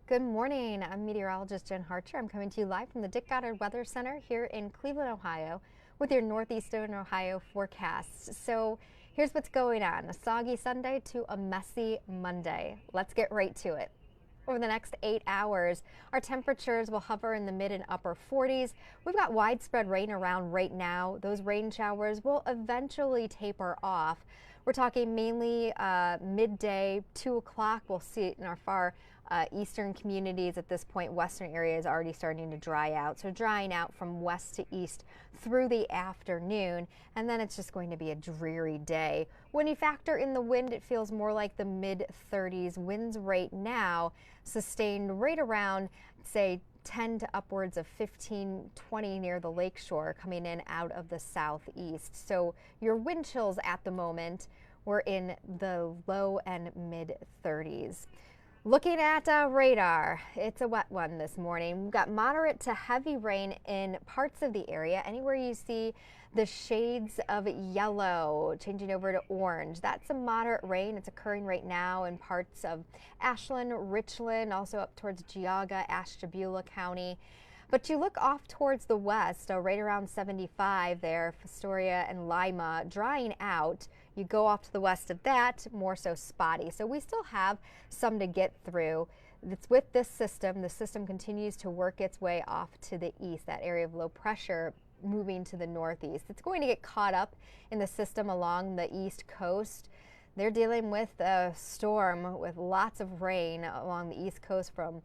Good morning. I'm meteorologist Jenn Harcher. I'm coming to you live from the Dick Goddard Weather Center here in Cleveland, Ohio, with your northeastern Ohio forecast. So here's what's going on. A soggy Sunday to a messy Monday. Let's get right to it. Over the next 8 hours, our temperatures will hover in the mid and upper 40s. We've got widespread rain around right now. Those rain showers will eventually taper off. We're talking mainly midday, 2 o'clock. We'll see it in our far eastern communities. At this point, western area is already starting to dry out. So drying out from west to east through the afternoon, and then it's just going to be a dreary day. When you factor in the wind, it feels more like the mid 30s. Winds right now sustained right around, say, 10 to upwards of 15, 20 near the lakeshore coming in out of the southeast. So your wind chills at the moment were in the low and mid 30s. Looking at radar, it's a wet one this morning. We've got moderate to heavy rain in parts of the area. Anywhere you see the shades of yellow changing over to orange, that's a moderate rain. It's occurring right now in parts of Ashland, Richland, also up towards Geauga, Ashtabula County. But you look off towards the west, right around 75 there, Fostoria and Lima, drying out. You go off to the west of that, more so spotty. So we still have some to get through. It's with this system. The system continues to work its way off to the east, that area of low pressure moving to the northeast. It's going to get caught up in the system along the east coast. They're dealing with a storm with lots of rain along the east coast from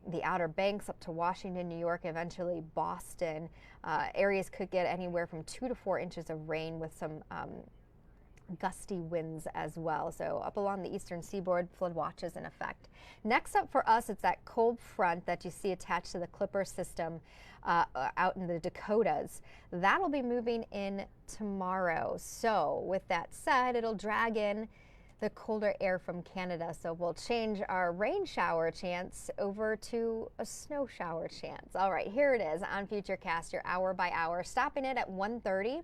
the Outer Banks up to Washington, New York, eventually Boston. Areas could get anywhere from 2 to 4 inches of rain with some gusty winds as well. So up along the eastern seaboard, flood watches in effect. Next up for us, it's that cold front that you see attached to the Clipper system out in the Dakotas. That'll be moving in tomorrow. So with that said, it'll drag in the colder air from Canada. So we'll change our rain shower chance over to a snow shower chance. All right, here it is on Futurecast, your hour by hour, stopping it at 1:30.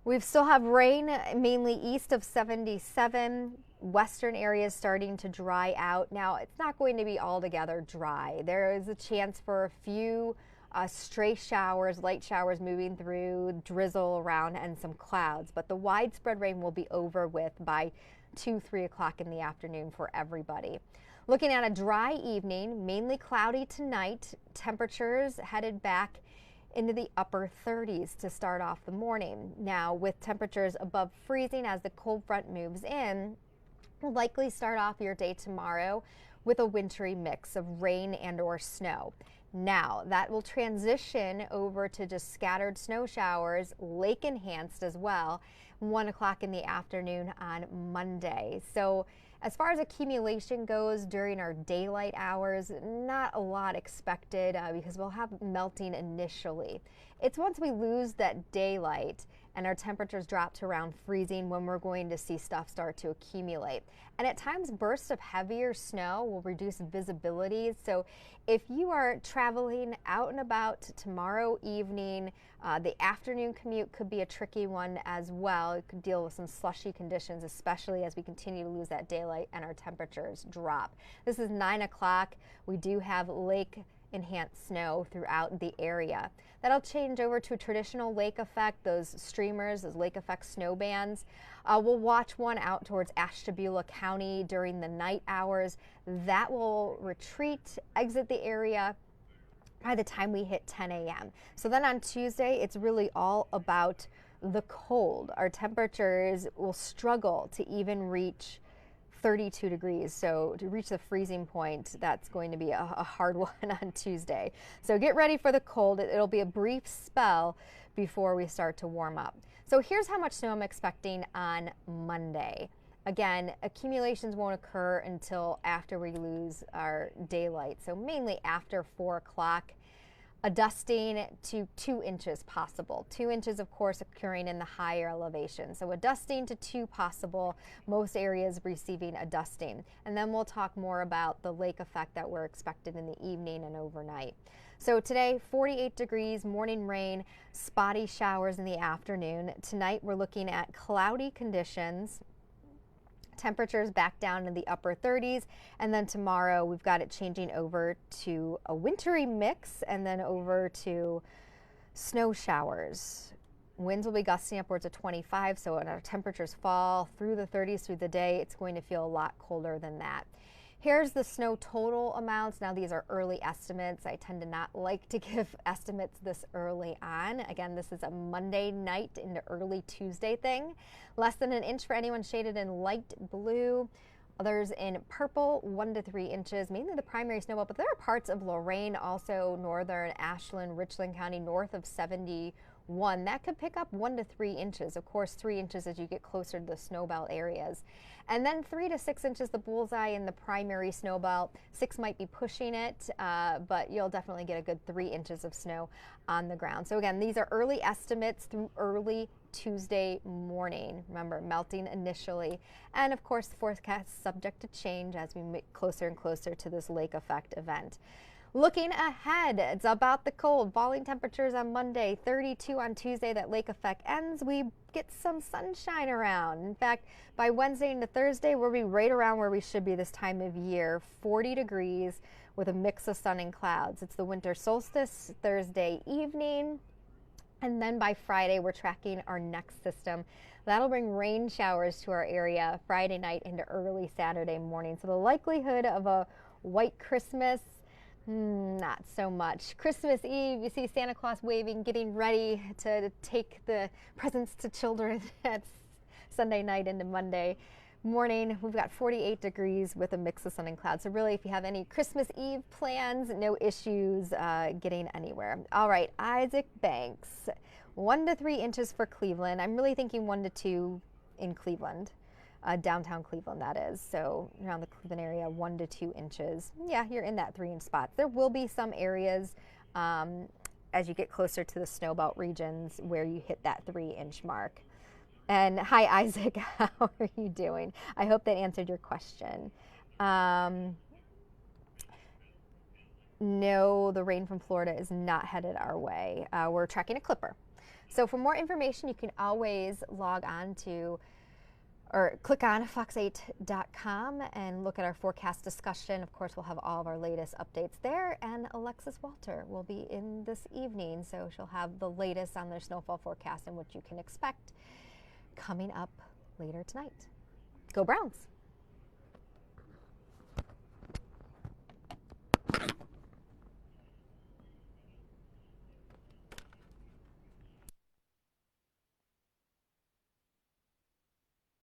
We still have rain mainly east of 77. Western areas starting to dry out. Now, it's not going to be altogether dry. There is a chance for a few stray showers, light showers moving through, drizzle around, and some clouds. But the widespread rain will be over with by 2, 3 o'clock in the afternoon for everybody. Looking at a dry evening, mainly cloudy tonight. Temperatures headed back into the upper 30s to start off the morning. Now, with temperatures above freezing as the cold front moves in, we'll likely start off your day tomorrow with a wintry mix of rain and or snow. Now, that will transition over to just scattered snow showers, lake enhanced as well, 1 o'clock in the afternoon on Monday. So as far as accumulation goes during our daylight hours, not a lot expected because we'll have melting initially. It's once we lose that daylight and our temperatures drop to around freezing when we're going to see stuff start to accumulate. And at times, bursts of heavier snow will reduce visibility. So if you are traveling out and about tomorrow evening, the afternoon commute could be a tricky one as well. It could deal with some slushy conditions, especially as we continue to lose that daylight and our temperatures drop. This is 9 o'clock. We do have lake enhanced snow throughout the area. That'll change over to a traditional lake effect, those streamers, those lake effect snow bands. We'll watch one out towards Ashtabula County during the night hours. That will retreat, exit the area by the time we hit 10 a.m. So then on Tuesday, it's really all about the cold. Our temperatures will struggle to even reach 32 degrees. So to reach the freezing point, that's going to be a hard one on Tuesday. So get ready for the cold. It'll be a brief spell before we start to warm up. So here's how much snow I'm expecting on Monday. Again, accumulations won't occur until after we lose our daylight. So mainly after 4 o'clock. A dusting to 2 inches possible. 2 inches, of course, occurring in the higher elevation. So a dusting to 2 possible, most areas receiving a dusting. And then we'll talk more about the lake effect that we're expected in the evening and overnight. So today, 48 degrees, morning rain, spotty showers in the afternoon. Tonight, we're looking at cloudy conditions. Temperatures back down in the upper 30s, and then tomorrow we've got it changing over to a wintry mix and then over to snow showers. Winds will be gusting upwards of 25, so when our temperatures fall through the 30s through the day, it's going to feel a lot colder than that. Here's the snow total amounts. Now these are early estimates. I tend to not like to give estimates this early on. Again, this is a Monday night into early Tuesday thing. Less than an inch for anyone shaded in light blue. Others in purple, 1 to 3 inches, mainly the primary snow belt, but there are parts of Lorain, also northern Ashland, Richland County, north of 71. That could pick up 1 to 3 inches. Of course, 3 inches as you get closer to the snow belt areas. And then 3 to 6 inches, the bullseye in the primary snow belt. 6 might be pushing it, but you'll definitely get a good 3 inches of snow on the ground. So again, these are early estimates through early Tuesday morning. Remember, melting initially. And of course, the forecast subject to change as we get closer and closer to this lake effect event. Looking ahead, it's about the cold. Falling temperatures on Monday, 32 on Tuesday. That lake effect ends. We get some sunshine around. In fact, by Wednesday into Thursday, we'll be right around where we should be this time of year, 40 degrees with a mix of sun and clouds. It's the winter solstice Thursday evening. And then by Friday, we're tracking our next system. That'll bring rain showers to our area Friday night into early Saturday morning. So the likelihood of a white Christmas, not so much. Christmas Eve, you see Santa Claus waving, getting ready to take the presents to children. That's Sunday night into Monday morning. We've got 48 degrees with a mix of sun and clouds. So really, if you have any Christmas Eve plans, no issues getting anywhere. All right, Isaac Banks, 1 to 3 inches for Cleveland. I'm really thinking 1 to 2 in Cleveland. Downtown Cleveland, that is. So around the Cleveland area, 1 to 2 inches. Yeah, you're in that 3-inch spot. There will be some areas as you get closer to the snow belt regions where you hit that 3-inch mark. And hi, Isaac, how are you doing? I hope that answered your question. No, the rain from Florida is not headed our way. We're tracking a clipper. So for more information, you can always log on to or click on fox8.com and look at our forecast discussion. Of course, we'll have all of our latest updates there, and Alexis Walter will be in this evening, so she'll have the latest on their snowfall forecast and what you can expect coming up later tonight. Go Browns!